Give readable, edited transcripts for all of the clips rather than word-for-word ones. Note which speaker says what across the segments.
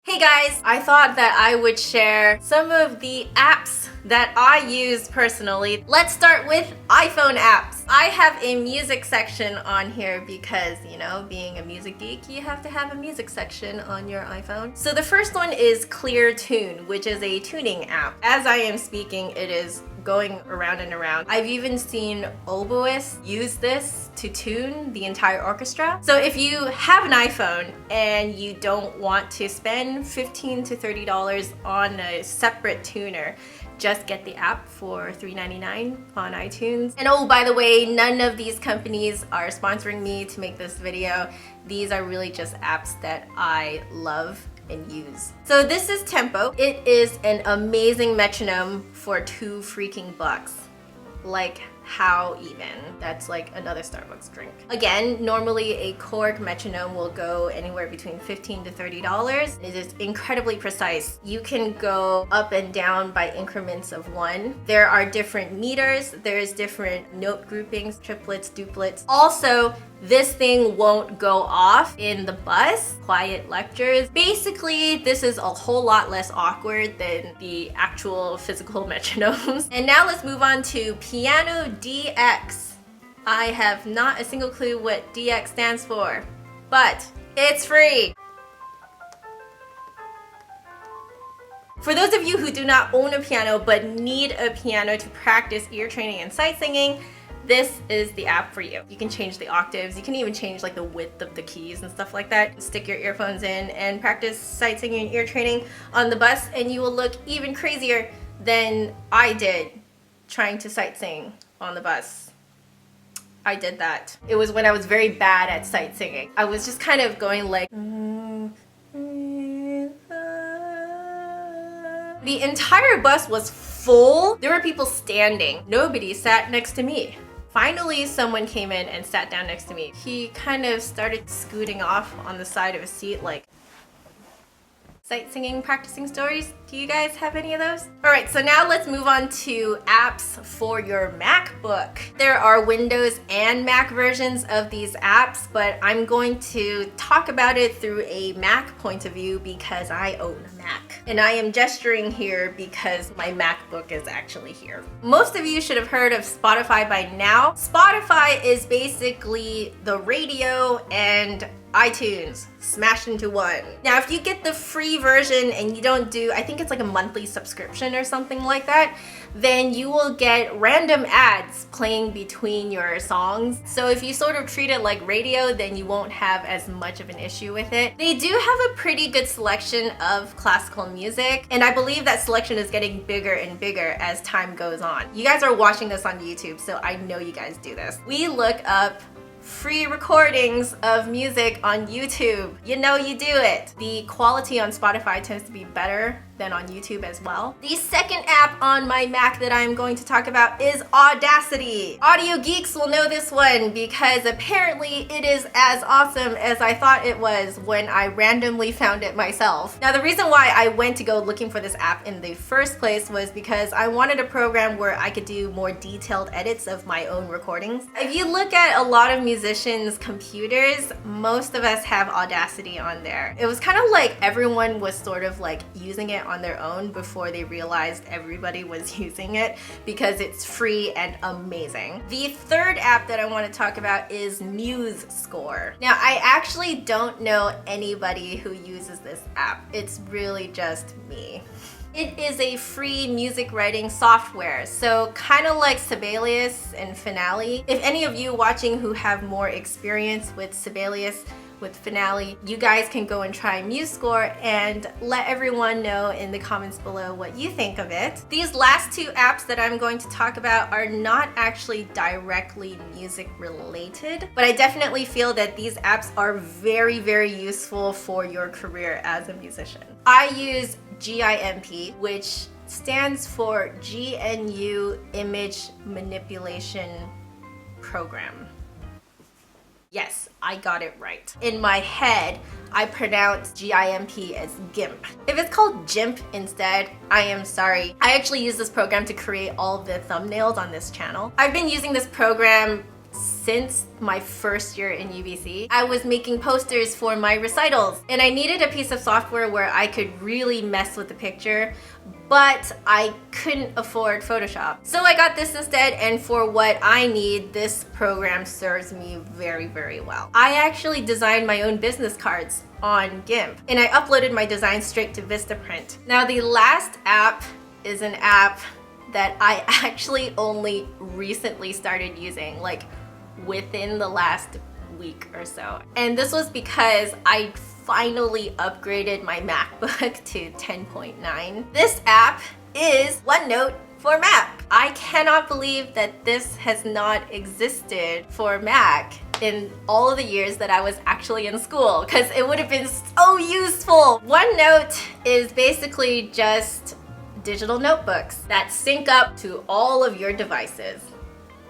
Speaker 1: Hey guys, I thought that I would share some of the apps that I use personally. Let's start with iPhone apps. I have a music section on here because, you know, being a music geek, you have to have a music section on your iPhone. So the first one is Clear Tune, which is a tuning app. As I am speaking, it is going around and around. I've even seen oboists use this to tune the entire orchestra. So if you have an iPhone and you don't want to spend $15 to $30 on a separate tuner, just get the app for $3.99 on iTunes. And oh, by the way, none of these companies are sponsoring me to make this video. These are really just apps that I love and use. So this is Tempo. It is an amazing metronome for $2 freaking bucks. Like, how even? That's like another Starbucks drink. Again, normally a Korg metronome will go anywhere between $15 to $30. It is incredibly precise. You can go up and down by increments of 1. There are different meters, there's different note groupings, triplets, duplets. Also, this thing won't go off in the bus, quiet lectures. Basically, this is a whole lot less awkward than the actual physical metronomes. And now let's move on to Piano DX. I have not a single clue what DX stands for, but it's free. For those of you who do not own a piano but need a piano to practice ear training and sight singing, this is the app for you. You can change the octaves, you can even change like the width of the keys and stuff like that. Stick your earphones in and practice sight singing and ear training on the bus, and you will look even crazier than I did trying to sight sing on the bus. I did that. It was when I was very bad at sight singing. I was just kind of going like... The entire bus was full. There were people standing. Nobody sat next to me. Finally, someone came in and sat down next to me. He kind of started scooting off on the side of a seat like... Sight singing practicing stories. Do you guys have any of those? Alright, so now let's move on to apps for your MacBook. There are Windows and Mac versions of these apps, but I'm going to talk about it through a Mac point of view because I own a Mac. And I am gesturing here because my MacBook is actually here. Most of you should have heard of Spotify by now. Spotify is basically the radio and iTunes smashed into one. Now, if you get the free version and you don't do, I think it's like a monthly subscription or something like that, then you will get random ads playing between your songs. So if you sort of treat it like radio, then you won't have as much of an issue with it. They do have a pretty good selection of classical music, and I believe that selection is getting bigger and bigger as time goes on. You guys are watching this on YouTube, so I know you guys do this. We look up free recordings of music on YouTube. You know you do it. The quality on Spotify tends to be better than on YouTube as well. The second app on my Mac that I'm going to talk about is Audacity. Audio geeks will know this one because apparently it is as awesome as I thought it was when I randomly found it myself. Now, the reason why I went to go looking for this app in the first place was because I wanted a program where I could do more detailed edits of my own recordings. If you look at a lot of musicians' computers, most of us have Audacity on there. It was kind of like everyone was sort of like using it on their own before they realized everybody was using it because it's free and amazing. The third app that I want to talk about is MuseScore. Now, I actually don't know anybody who uses this app. It's really just me. It is a free music writing software, so kind of like Sibelius and Finale. If any of you watching who have more experience with Sibelius, with Finale, you guys can go and try MuseScore and let everyone know in the comments below what you think of it. These last two apps that I'm going to talk about are not actually directly music related, but I definitely feel that these apps are very, very useful for your career as a musician. I use GIMP, which stands for GNU Image Manipulation Program. Yes, I got it right. In my head, I pronounce GIMP as GIMP. If it's called GIMP instead, I am sorry. I actually use this program to create all of the thumbnails on this channel. I've been using this program since my first year in UBC. I was making posters for my recitals, and I needed a piece of software where I could really mess with the picture, but I couldn't afford Photoshop. So I got this instead, and for what I need, this program serves me very, very well. I actually designed my own business cards on GIMP, and I uploaded my design straight to Vistaprint. Now the last app is an app that I actually only recently started using, like within the last week or so. And this was because I finally upgraded my MacBook to 10.9. This app is OneNote for Mac. I cannot believe that this has not existed for Mac in all of the years that I was actually in school, because it would have been so useful. OneNote is basically just digital notebooks that sync up to all of your devices.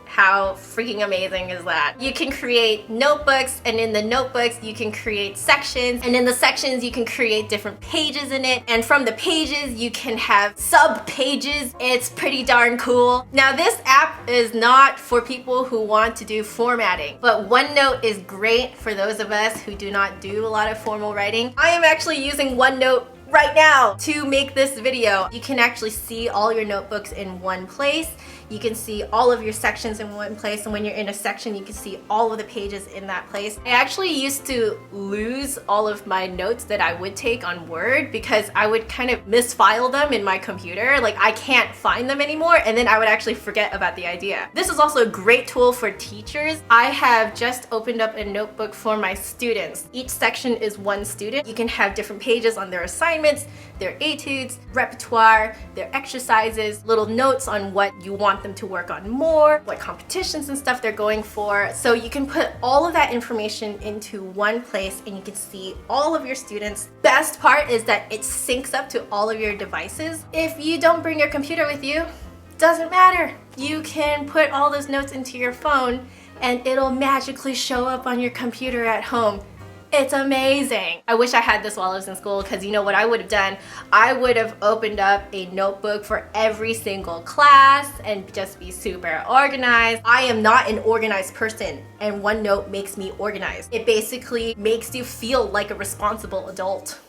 Speaker 1: How freaking amazing is that? You can create notebooks, and in the notebooks you can create sections, and in the sections you can create different pages in it, and from the pages you can have sub-pages. It's pretty darn cool. Now this app is not for people who want to do formatting, but OneNote is great for those of us who do not do a lot of formal writing. I am actually using OneNote right now to make this video. You can actually see all your notebooks in one place. You can see all of your sections in one place, and when you're in a section you can see all of the pages in that place. I actually used to lose all of my notes that I would take on Word because I would kind of misfile them in my computer. Like, I can't find them anymore, and then I would actually forget about the idea. This is also a great tool for teachers. I have just opened up a notebook for my students. Each section is one student. You can have different pages on their assignments, their etudes, repertoire, their exercises, little notes on what you want them to work on more, what competitions and stuff they're going for. So you can put all of that information into one place, and you can see all of your students. Best part is that it syncs up to all of your devices. If you don't bring your computer with you, doesn't matter. You can put all those notes into your phone and it'll magically show up on your computer at home. It's amazing. I wish I had this while I was in school, because you know what I would have done? I would have opened up a notebook for every single class and just be super organized. I am not an organized person, and OneNote makes me organized. It basically makes you feel like a responsible adult.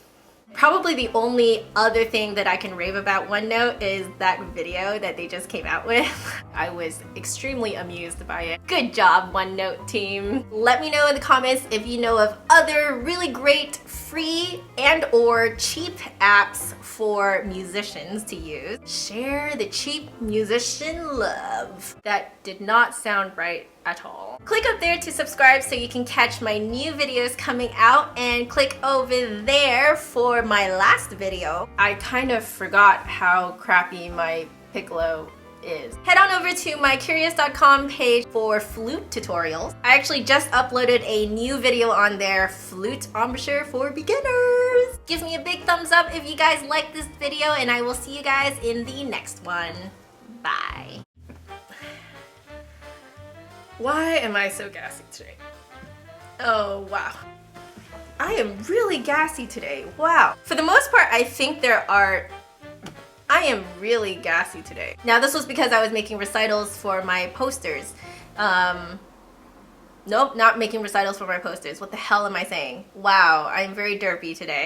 Speaker 1: Probably the only other thing that I can rave about OneNote is that video that they just came out with. I was extremely amused by it. Good job, OneNote team. Let me know in the comments if you know of other really great free and or cheap apps for musicians to use. Share the cheap musician love. That did not sound right at all. Click up there to subscribe so you can catch my new videos coming out, and click over there for my last video. I kind of forgot how crappy my piccolo is. Head on over to my curious.com page for flute tutorials. I actually just uploaded a new video on there, flute embouchure for beginners. Give me a big thumbs up if you guys like this video, and I will see you guys in the next one. Bye. Why am I so gassy today? Oh, wow. I am really gassy today. Wow. For the most part, I think I am really gassy today. Now, this was because I was making recitals for my posters. Nope, not making recitals for my posters. What the hell am I saying? Wow, I'm very derpy today.